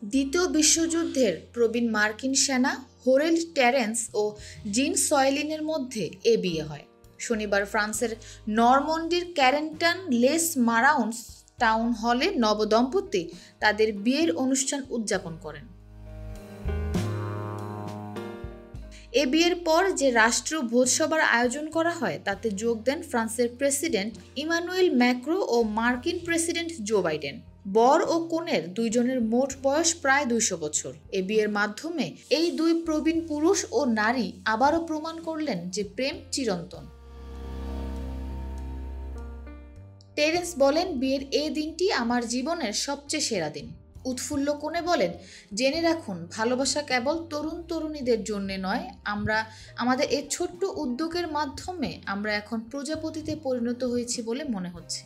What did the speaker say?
দ্বিতীয় বিশ্বযুদ্ধের প্রবীণ মার্কিন সেনা হ্যারল্ড টেরেন্স ও জিন সয়েলিনের মধ্যে এ বিয়ে হয়। শনিবার ফ্রান্সের নরমন্ডির ক্যারেন্টন লেস মারাউন্স টাউন হলে নবদম্পতি তাদের বিয়ের অনুষ্ঠান উদযাপন করেন। এ বিয়ের পর যে রাষ্ট্রীয় ভোজসভার আয়োজন করা হয় তাতে যোগ দেন ফ্রান্সের প্রেসিডেন্ট ইমানুয়েল ম্যাক্রো ও মার্কিন প্রেসিডেন্ট জো বাইডেন। বর ও কনের দুইজনের মোট বয়স প্রায় 200 বছর। এ বিয়ের মাধ্যমে এই দুই প্রবীণ পুরুষ ও নারী আবারও প্রমাণ করলেন যে প্রেম চিরন্তন। টেরেন্স বলেন, বিয়ের এই দিনটি আমার জীবনের সবচেয়ে সেরা দিন। উৎফুল্ল কনে বলেন, জেনে রাখুন, ভালোবাসা কেবল তরুণ তরুণীদের জন্য নয়, আমাদের এই ছোট্ট উদ্যোগের মাধ্যমে আমরা এখন প্রজাপতিতে পরিণত হয়েছি বলে মনে হচ্ছে।